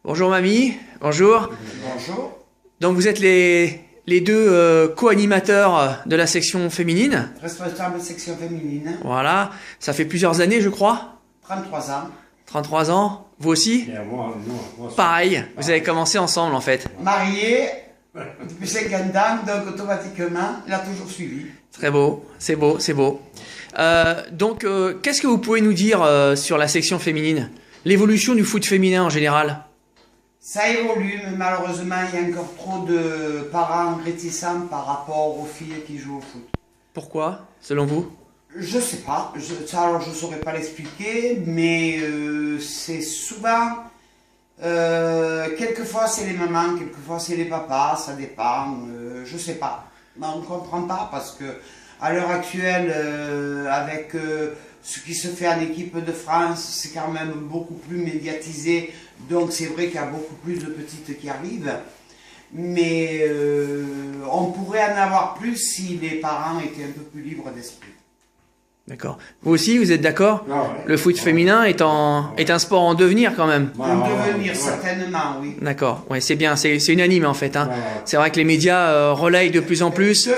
Bonjour mamie, bonjour. Bonjour. Donc vous êtes les deux co-animateurs de la section féminine. Responsable section féminine, Voilà, ça fait plusieurs années je crois. 33 ans. 33 ans, vous aussi? Bien, moi, Pareil, vous avez commencé ensemble en fait. Marié depuis 50 ans, donc automatiquement, il a toujours suivi. Très beau, c'est beau, c'est beau. Donc qu'est-ce que vous pouvez nous dire sur la section féminine? L'évolution du foot féminin en général? Ça évolue, mais malheureusement, il y a encore trop de parents réticents par rapport aux filles qui jouent au foot. Pourquoi, selon vous? Je sais pas, alors je saurais pas l'expliquer, mais c'est souvent, quelquefois c'est les mamans, quelquefois c'est les papas, ça dépend, je sais pas. Mais on ne comprend pas parce que à l'heure actuelle, avec ce qui se fait en équipe de France, c'est quand même beaucoup plus médiatisé, donc c'est vrai qu'il y a beaucoup plus de petites qui arrivent. Mais on pourrait en avoir plus si les parents étaient un peu plus libres d'esprit. D'accord. Vous aussi, vous êtes d'accord? ouais. Le foot féminin est un sport en devenir quand même. En devenir, certainement, oui. D'accord, ouais, c'est bien, c'est unanime en fait. Hein. Ouais. C'est vrai que les médias relayent de plus en plus.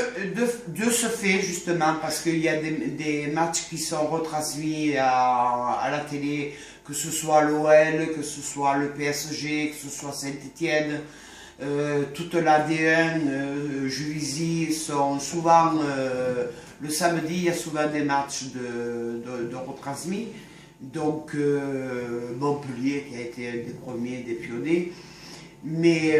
De ce fait, justement, parce qu'il y a des matchs qui sont retransmis à la télé, que ce soit l'OL, que ce soit le PSG, que ce soit Saint-Étienne, toute la D1, Juvisy sont souvent, le samedi, il y a souvent des matchs de retransmis. Donc, Montpellier qui a été un des premiers, des pionniers. Mais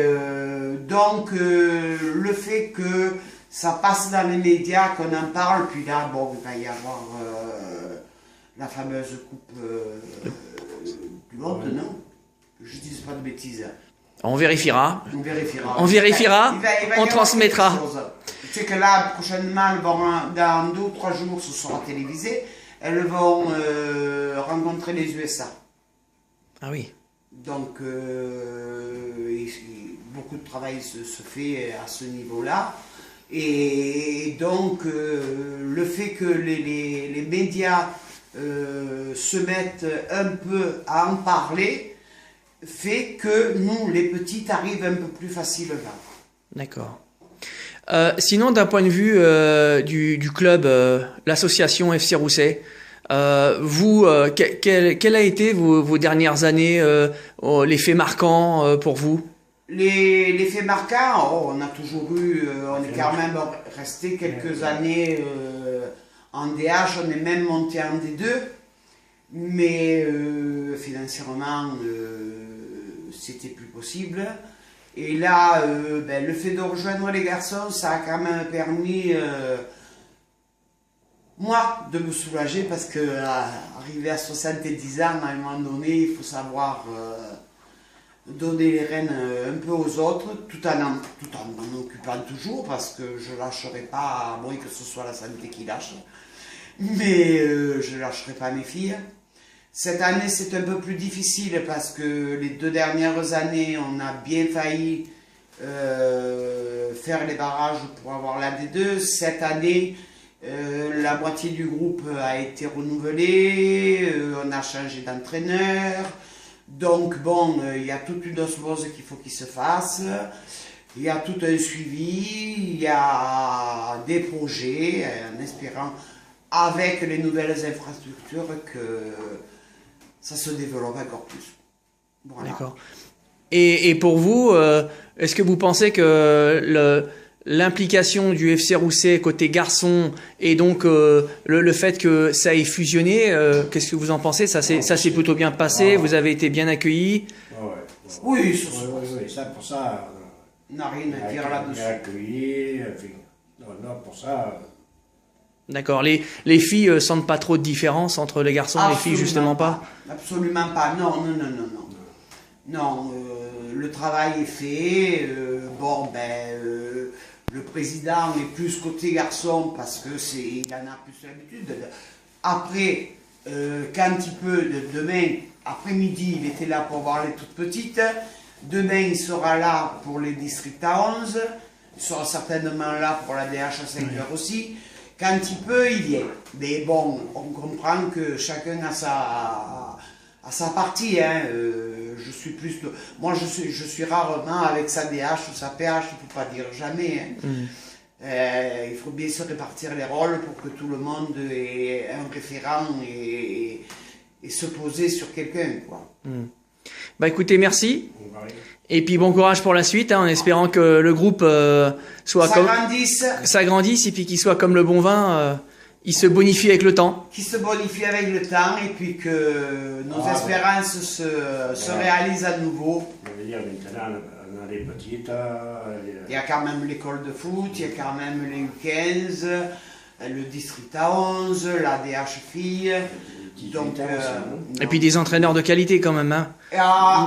donc, le fait que ça passe dans les médias, qu'on en parle, puis là, bon, il va y avoir la fameuse Coupe du Monde, non? Je dis pas de bêtises. On vérifiera. On vérifiera. On vérifiera, Il va y on avoir transmettra. quelque chose. Tu sais que là, prochainement, dans 2 ou 3 jours, ce sera télévisé. Elles vont rencontrer les USA. Ah oui. Donc, beaucoup de travail se fait à ce niveau-là. Et donc, le fait que les médias se mettent un peu à en parler fait que nous, les petites, arrivent un peu plus facilement. D'accord. Sinon, d'un point de vue du club, l'association FC Rousset, vous, quel a été vos dernières années, les faits marquants pour vous? Les faits marquants, on a toujours eu, on est quand même resté quelques années en DH, on est même monté en D2, mais financièrement, c'était plus possible. Et là, le fait de rejoindre les garçons, ça a quand même permis, moi, de me soulager parce que arrivé à 70 ans, à un moment donné, il faut savoir donner les rênes un peu aux autres, tout en m'en occupant toujours, parce que je ne lâcherai pas, à moins que ce soit la santé qui lâche, mais je ne lâcherai pas mes filles. Cette année, c'est un peu plus difficile parce que les 2 dernières années, on a bien failli faire les barrages pour avoir la D2. Cette année, la moitié du groupe a été renouvelée, on a changé d'entraîneur. Donc bon, il y a toute une osmose qu'il faut qu'il se fasse. Il y a tout un suivi, il y a des projets, en espérant, avec les nouvelles infrastructures, que ça se développe encore plus. Voilà. D'accord. Et pour vous, est-ce que vous pensez que l'implication du FC Rousset côté garçon et donc le fait que ça ait fusionné, qu'est-ce que vous en pensez? Ça s'est plutôt bien passé, vous avez été bien accueillis? Oui, Ça, pour ça, on n'a rien à dire là-dessus. accueilli, non, pour ça. D'accord. Les filles sentent pas trop de différence entre les garçons et les filles, justement pas? Absolument pas. Non. Non, le travail est fait. Le président est plus côté garçon parce que il en a plus l'habitude. Après, quand il peut, demain après-midi, il était là pour voir les toutes petites. Demain, il sera là pour les districts à 11. Il sera certainement là pour la DH à 5 heures aussi. Quand il peut, il y est. Mais bon, on comprend que chacun a sa partie. Hein. Je suis plus de... Moi, je suis rarement avec sa DH ou sa PH, il ne faut pas dire jamais. Hein. Il faut bien se répartir les rôles pour que tout le monde ait un référent et se poser sur quelqu'un, quoi. Bah écoutez, merci. On va aller. Et puis bon courage pour la suite, hein, en espérant que le groupe s'agrandisse et puis qu'il soit comme le bon vin, il se bonifie avec le temps. Qui se bonifie avec le temps et puis que nos espérances se réalisent à nouveau. Je veux dire, maintenant, on a les petites. Il y a quand même l'école de foot, il y a quand même les U15, le district A11, la DH filles. Donc, et puis des entraîneurs de qualité quand même. Hein.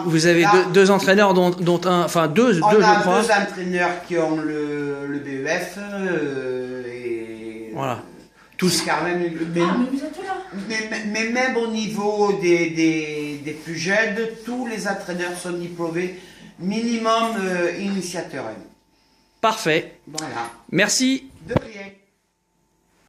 Vous avez là, deux entraîneurs dont un, enfin deux, on je a crois. deux entraîneurs qui ont le BEF et Voilà. Tous. quand même, mais même au niveau des plus jeunes, tous les entraîneurs sont diplômés minimum initiateur. Parfait. Voilà. Merci. De rien.